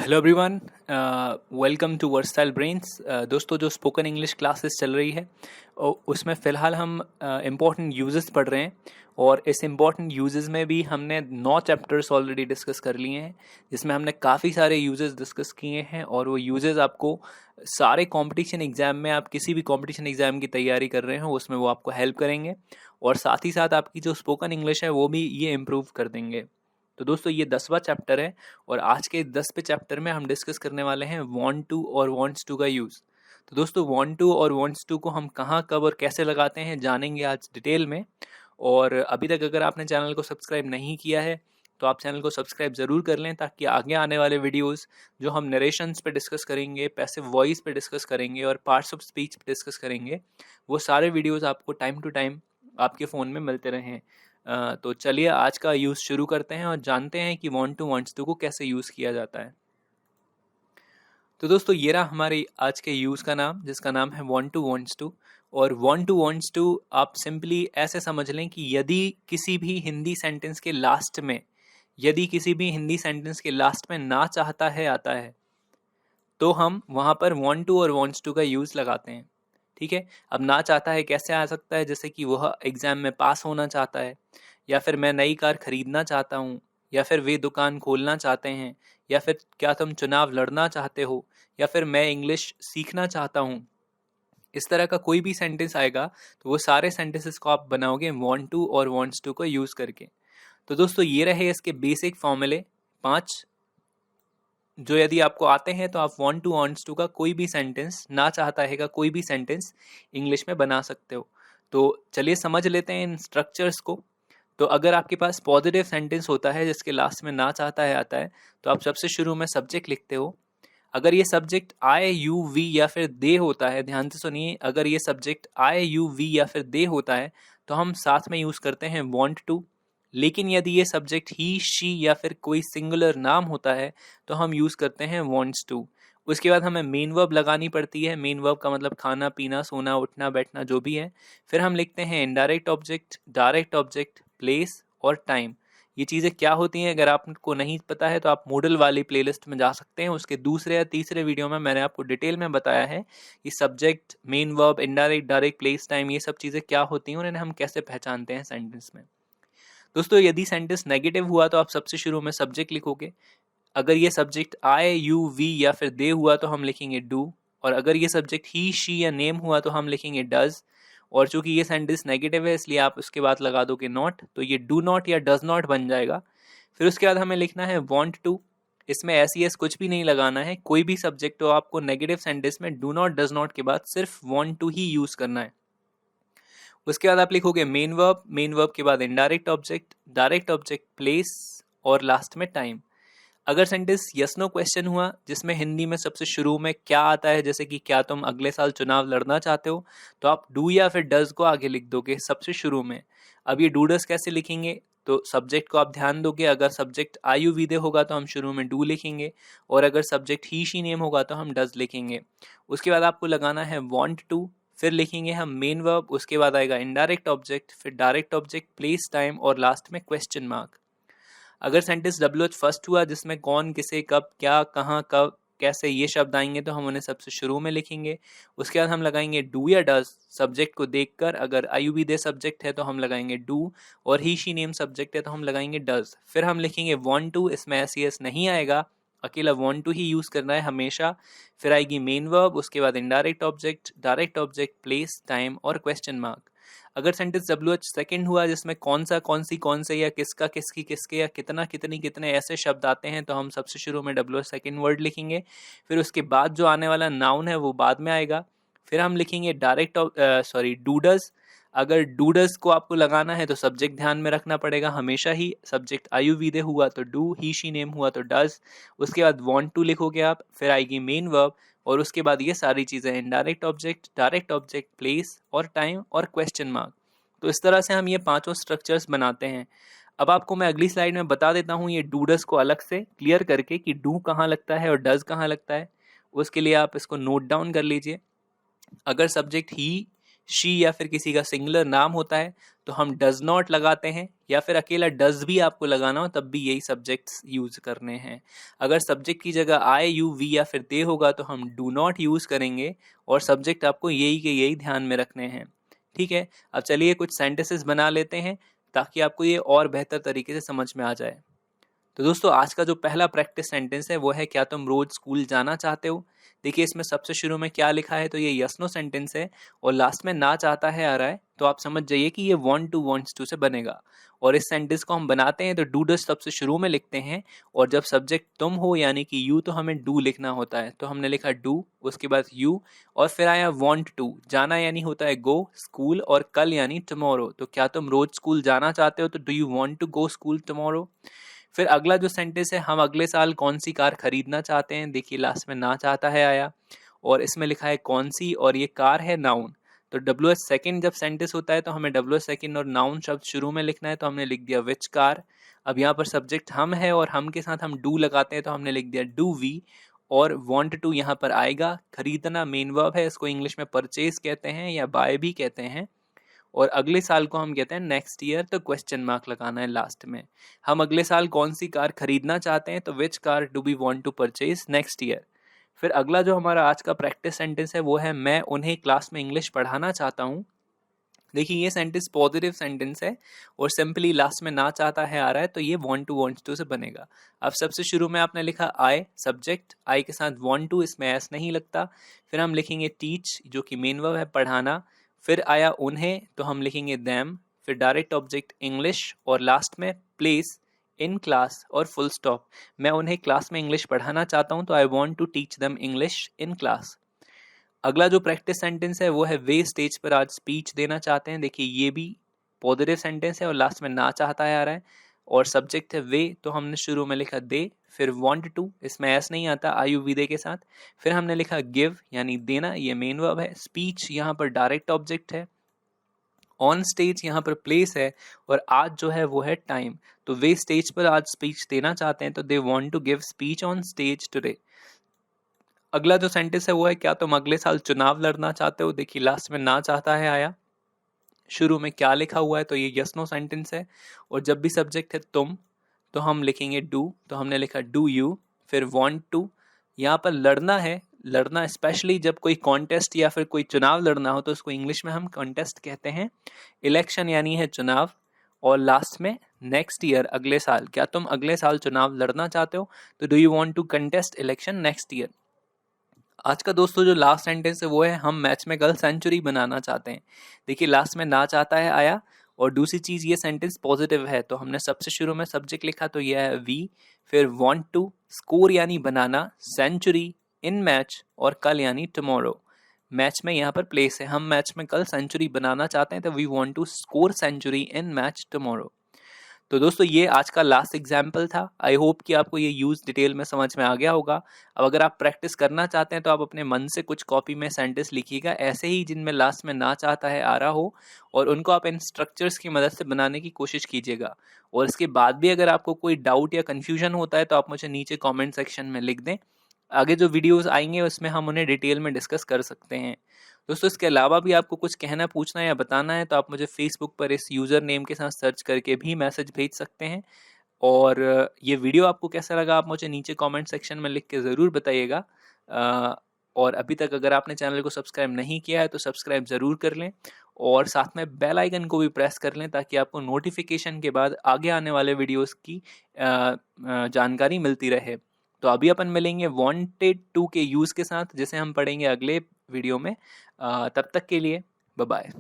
Hello everyone, welcome to versatile brains. दोस्तों, जो spoken English classes चल रही है उसमें फ़िलहाल हम इम्पॉर्टेंट यूजेस पढ़ रहे हैं। और इस इम्पॉर्टेंट यूजेस में भी हमने 9 चैप्टर्स ऑलरेडी डिस्कस कर लिए हैं, जिसमें हमने काफ़ी सारे यूजेस डिस्कस किए हैं। और वो यूजेस आपको सारे कंपटीशन एग्ज़ाम में, आप किसी भी कंपटीशन एग्ज़ाम की तैयारी कर रहे हो उसमें वो आपको हेल्प करेंगे। और साथ ही साथ आपकी जो स्पोकन इंग्लिश है वो भी ये इम्प्रूव कर देंगे। तो दोस्तों, ये 10वां चैप्टर है और आज के 10वें चैप्टर में हम डिस्कस करने वाले हैं वांट टू और वांट्स टू का यूज़। तो दोस्तों, वांट टू और वांट्स टू को हम कहाँ, कब और कैसे लगाते हैं जानेंगे आज डिटेल में। और अभी तक अगर आपने चैनल को सब्सक्राइब नहीं किया है तो आप चैनल को सब्सक्राइब ज़रूर कर लें, ताकि आगे आने वाले वीडियोस जो हम नरेशंस पे डिस्कस करेंगे, पैसिव वॉइस पे डिस्कस करेंगे और पार्ट्स ऑफ स्पीच पे डिस्कस करेंगे, वो सारे वीडियोस आपको टाइम टू टाइम आपके फ़ोन में मिलते रहें। तो चलिए आज का यूज़ शुरू करते हैं और जानते हैं कि वांट टू वांट्स टू को कैसे यूज़ किया जाता है। तो दोस्तों, ये रहा हमारे आज के यूज़ का नाम, जिसका नाम है वांट टू वांट्स टू। और वांट टू वांट्स टू आप सिंपली ऐसे समझ लें कि यदि किसी भी हिंदी सेंटेंस के लास्ट में, ना चाहता है आता है, तो हम वहाँ पर वांट टू और वांट्स टू का यूज़ लगाते हैं। ठीक है। अब ना चाहता है कैसे आ सकता है? जैसे कि वह एग्ज़ाम में पास होना चाहता है, या फिर मैं नई कार खरीदना चाहता हूँ, या फिर वे दुकान खोलना चाहते हैं, या फिर क्या तुम चुनाव लड़ना चाहते हो, या फिर मैं इंग्लिश सीखना चाहता हूँ। इस तरह का कोई भी सेंटेंस आएगा तो वो सारे सेंटेंसेस को आप बनाओगे वांट टू और वांट्स टू को यूज़ करके। तो दोस्तों, ये रहे इसके बेसिक फॉर्मूले 5, जो यदि आपको आते हैं तो आप वांट टू वांट्स टू का कोई भी सेंटेंस, ना चाहता है का कोई भी सेंटेंस इंग्लिश में बना सकते हो। तो चलिए समझ लेते हैं इन स्ट्रक्चर्स को। तो अगर आपके पास पॉजिटिव सेंटेंस होता है जिसके लास्ट में ना चाहता है आता है, तो आप सबसे शुरू में सब्जेक्ट लिखते हो। अगर ये सब्जेक्ट आई यू वी या फिर दे होता है, ध्यान से सुनिए, अगर ये सब्जेक्ट आई यू वी या फिर दे होता है तो हम साथ में यूज़ करते हैं वांट टू। लेकिन यदि ये सब्जेक्ट ही, शी या फिर कोई सिंगुलर नाम होता है तो हम यूज़ करते हैं वांट्स टू। उसके बाद हमें मेन वर्ब लगानी पड़ती है। मेन वर्ब का मतलब खाना पीना, सोना, उठना, बैठना, जो भी है। फिर हम लिखते हैं indirect object, direct object, place और टाइम। ये चीज़ें क्या होती हैं अगर आपको नहीं पता है तो आप मूडल वाली प्लेलिस्ट में जा सकते हैं। उसके दूसरे या तीसरे वीडियो में मैंने आपको डिटेल में बताया है कि subject, main verb, indirect, direct, place, time, ये सब चीज़ें क्या होती हैं और इन्हें हम कैसे पहचानते हैं सेंटेंस में। दोस्तों, यदि सेंटेंस नेगेटिव हुआ तो आप सबसे शुरू में सब्जेक्ट लिखोगे। अगर ये सब्जेक्ट आई यू वी या फिर दे हुआ तो हम लिखेंगे डू। और अगर ये सब्जेक्ट ही, शी या नेम हुआ तो हम लिखेंगे डज। और चूंकि ये सेंटेंस नेगेटिव है इसलिए आप उसके बाद लगा दोगे नॉट, तो ये डू नॉट या डज नॉट बन जाएगा। फिर उसके बाद हमें लिखना है वांट टू। इसमें ऐसी एस कुछ भी नहीं लगाना है, कोई भी सब्जेक्ट हो आपको नेगेटिव सेंटेंस में डू नॉट, डज नॉट के बाद सिर्फ वांट टू ही यूज करना है। उसके बाद आप लिखोगे मेन वर्ब, मेन वर्ब के बाद indirect object, direct object, place और लास्ट में टाइम। अगर सेंटेंस यस नो क्वेश्चन हुआ जिसमें हिंदी में सबसे शुरू में क्या आता है, जैसे कि क्या तुम अगले साल चुनाव लड़ना चाहते हो, तो आप डू या फिर डज को आगे लिख दोगे सबसे शुरू में। अब ये डू डज कैसे लिखेंगे? तो सब्जेक्ट को आप ध्यान दोगे। अगर सब्जेक्ट आयु विदे होगा तो हम शुरू में डू लिखेंगे, और अगर सब्जेक्ट ही, शी, नेम होगा तो हम डज लिखेंगे। उसके बाद आपको लगाना है वांट टू, फिर लिखेंगे हम मेन वर्ब, उसके बाद आएगा इनडायरेक्ट ऑब्जेक्ट, फिर डायरेक्ट ऑब्जेक्ट, प्लेस, टाइम और लास्ट में क्वेश्चन मार्क। अगर सेंटेंस WH फर्स्ट हुआ जिसमें कौन, किसे, कब, क्या, कहाँ, कब, कैसे, ये शब्द आएंगे तो हम उन्हें सबसे शुरू में लिखेंगे। उसके बाद हम लगाएंगे डू या डज सब्जेक्ट को देखकर। अगर आयु भी दे सब्जेक्ट है तो हम लगाएंगे डू, और ही, शी, नेम सब्जेक्ट है तो हम लगाएंगे डज। फिर हम लिखेंगे वांट टू, इसमें एस नहीं आएगा, अकेला वांट टू ही यूज करना है हमेशा। फिर आएगी मेन वर्ब, उसके बाद indirect object, direct object, place, time और क्वेश्चन मार्क। अगर सेंटेंस WH सेकंड हुआ जिसमें कौन सा, कौन सी, कौन से, या किसका, किसकी, किसके, या कितना, कितनी, कितने ऐसे शब्द आते हैं तो हम सबसे शुरू में WH सेकंड वर्ड लिखेंगे। फिर उसके बाद जो आने वाला नाउन है वो बाद में आएगा। फिर हम लिखेंगे डूडस। अगर डूडस को आपको लगाना है तो सब्जेक्ट ध्यान में रखना पड़ेगा हमेशा ही। सब्जेक्ट आयु विदे हुआ तो डू, ही, शी, नेम हुआ तो डज। उसके बाद वांट टू लिखोगे आप, फिर आएगी मेन वर्ब, और उसके बाद ये सारी चीज़ें indirect object, direct object, place और टाइम और क्वेश्चन मार्क। तो इस तरह से हम ये पांचों स्ट्रक्चर्स बनाते हैं। अब आपको मैं अगली स्लाइड में बता देता हूँ ये डूडस को अलग से क्लियर करके कि डू कहाँ लगता है और डज कहाँ लगता है। उसके लिए आप इसको नोट डाउन कर लीजिए। अगर सब्जेक्ट ही, शी या फिर किसी का सिंगुलर नाम होता है तो हम डज नॉट लगाते हैं, या फिर अकेला डज भी आपको लगाना हो तब भी यही सब्जेक्ट्स यूज करने हैं। अगर सब्जेक्ट की जगह आई, यू, वी या फिर दे होगा तो हम डू नॉट यूज करेंगे, और सब्जेक्ट आपको यही के यही ध्यान में रखने हैं। ठीक है, अब चलिए कुछ सेंटेंसेस बना लेते हैं ताकि आपको ये और बेहतर तरीके से समझ में आ जाए। तो दोस्तों आज का जो पहला प्रैक्टिस सेंटेंस है वो है, क्या तुम रोज स्कूल जाना चाहते हो। देखिए इसमें सबसे शुरू में क्या लिखा है, तो ये यस नो सेंटेंस है और लास्ट में ना चाहता है आ रहा है, तो आप समझ जाइए कि ये वांट टू वांट्स टू से बनेगा। और इस सेंटेंस को हम बनाते हैं तो डू डज सबसे शुरू में लिखते हैं, और जब सब्जेक्ट तुम हो यानी कि यू तो हमें डू लिखना होता है, तो हमने लिखा डू, उसके बाद यू, और फिर आया वांट टू। जाना यानी होता है गो, स्कूल, और कल यानी टुमारो, तो क्या तुम रोज स्कूल जाना चाहते हो, तो do you want to go school tomorrow. फिर अगला जो सेंटेंस है, हम अगले साल कौन सी कार खरीदना चाहते हैं। देखिए लास्ट में ना चाहता है आया, और इसमें लिखा है कौन सी, और ये कार है नाउन। तो डब्ल्यू एस सेकेंड जब सेंटेंस होता है तो हमें डब्ल्यू एस सेकेंड और नाउन शब्द शुरू में लिखना है, तो हमने लिख दिया विच कार। अब यहाँ पर सब्जेक्ट हम है और हम के साथ हम डू लगाते हैं, तो हमने लिख दिया डू वी, और वांट टू यहाँ पर आएगा। खरीदना मेन वर्ब है, इसको इंग्लिश में परचेज कहते हैं या बाय भी कहते हैं, और अगले साल को हम कहते हैं नेक्स्ट ईयर, तो क्वेश्चन मार्क लगाना है लास्ट में। हम अगले साल कौन सी कार खरीदना चाहते हैं, तो which car do we want to purchase next year. फिर अगला जो हमारा आज का प्रैक्टिस सेंटेंस है वो है, मैं उन्हें क्लास में इंग्लिश पढ़ाना चाहता हूँ। देखिए ये सेंटेंस पॉजिटिव सेंटेंस है और सिंपली लास्ट में ना चाहता है आ रहा है, तो ये वांट टू वांट्स टू से बनेगा। अब सबसे शुरू में आपने लिखा आई, सब्जेक्ट आई के साथ वांट टू, इसमें एस नहीं लगता। फिर हम लिखेंगे टीच जो कि मेन वर्ब है पढ़ाना। फिर आया उन्हें, तो हम लिखेंगे देम। फिर डायरेक्ट ऑब्जेक्ट इंग्लिश, और लास्ट में प्लेस इन क्लास और फुल स्टॉप। मैं उन्हें क्लास में इंग्लिश पढ़ाना चाहता हूँ, तो I want to teach them English in class. अगला जो प्रैक्टिस सेंटेंस है वो है, वे स्टेज पर आज स्पीच देना चाहते हैं। देखिए ये भी पॉजिटिव सेंटेंस है और लास्ट में ना चाहता है आ रहा है, और सब्जेक्ट है वे, तो हमने शुरू में लिखा दे। फिर वांट टू, इसमें एस नहीं आता आयु विदे के साथ। फिर हमने लिखा गिव यानी देना, ये मेन वर्ब है। स्पीच यहाँ पर डायरेक्ट ऑब्जेक्ट है। ऑन स्टेज यहाँ पर प्लेस है, और आज जो है वो है टाइम। तो वे स्टेज पर आज स्पीच देना चाहते हैं, तो they want to give speech on stage today. अगला जो सेंटेंस है वो है, क्या तुम अगले साल चुनाव लड़ना चाहते हो। देखिए लास्ट में ना चाहता है आया, शुरू में क्या लिखा हुआ है, तो ये यस नो सेंटेंस है, और जब भी सब्जेक्ट है तुम तो हम लिखेंगे डू, तो हमने लिखा डू यू। फिर वांट टू, यहाँ पर लड़ना है, लड़ना स्पेशली जब कोई कॉन्टेस्ट या फिर कोई चुनाव लड़ना हो तो उसको इंग्लिश में हम कॉन्टेस्ट कहते हैं। इलेक्शन यानी है चुनाव, और लास्ट में नेक्स्ट ईयर अगले साल, क्या तुम अगले साल चुनाव लड़ना चाहते हो, तो do you want to contest election next year. आज का दोस्तों जो लास्ट सेंटेंस है वो है, हम मैच में कल सेंचुरी बनाना चाहते हैं। देखिए लास्ट में ना चाहता है आया, और दूसरी चीज ये सेंटेंस पॉजिटिव है, तो हमने सबसे शुरू में सब्जेक्ट लिखा, तो यह है वी। फिर वांट टू, स्कोर यानी बनाना, सेंचुरी, इन मैच, और कल यानी टुमारो। मैच में यहाँ पर प्लेस है, हम मैच में कल सेंचुरी बनाना चाहते हैं, तो we want to score century in match tomorrow. तो दोस्तों ये आज का लास्ट एग्जाम्पल था। आई होप कि आपको ये यूज डिटेल में समझ में आ गया होगा। अब अगर आप प्रैक्टिस करना चाहते हैं तो आप अपने मन से कुछ कॉपी में सेंटेंस लिखिएगा ऐसे ही जिनमें लास्ट में ना चाहता है आ रहा हो, और उनको आप इन स्ट्रक्चर्स की मदद से बनाने की कोशिश कीजिएगा। और इसके बाद भी अगर आपको कोई डाउट या कन्फ्यूजन होता है तो आप मुझे नीचे कॉमेंट सेक्शन में लिख दें। आगे जो वीडियोस आएंगे उसमें हम उन्हें डिटेल में डिस्कस कर सकते हैं। दोस्तों इसके अलावा भी आपको कुछ कहना, पूछना या बताना है तो आप मुझे फेसबुक पर इस यूज़र नेम के साथ सर्च करके भी मैसेज भेज सकते हैं। और ये वीडियो आपको कैसा लगा आप मुझे नीचे कमेंट सेक्शन में लिख के ज़रूर बताइएगा। और अभी तक अगर आपने चैनल को सब्सक्राइब नहीं किया है तो सब्सक्राइब ज़रूर कर लें, और साथ में बेल आइकन को भी प्रेस कर लें ताकि आपको नोटिफिकेशन के बाद आगे आने वाले वीडियोस की जानकारी मिलती रहे। तो अभी अपन मिलेंगे वांटेड टू के यूज़ के साथ, जिसे हम पढ़ेंगे अगले वीडियो में। तब तक के लिए बाय बाय।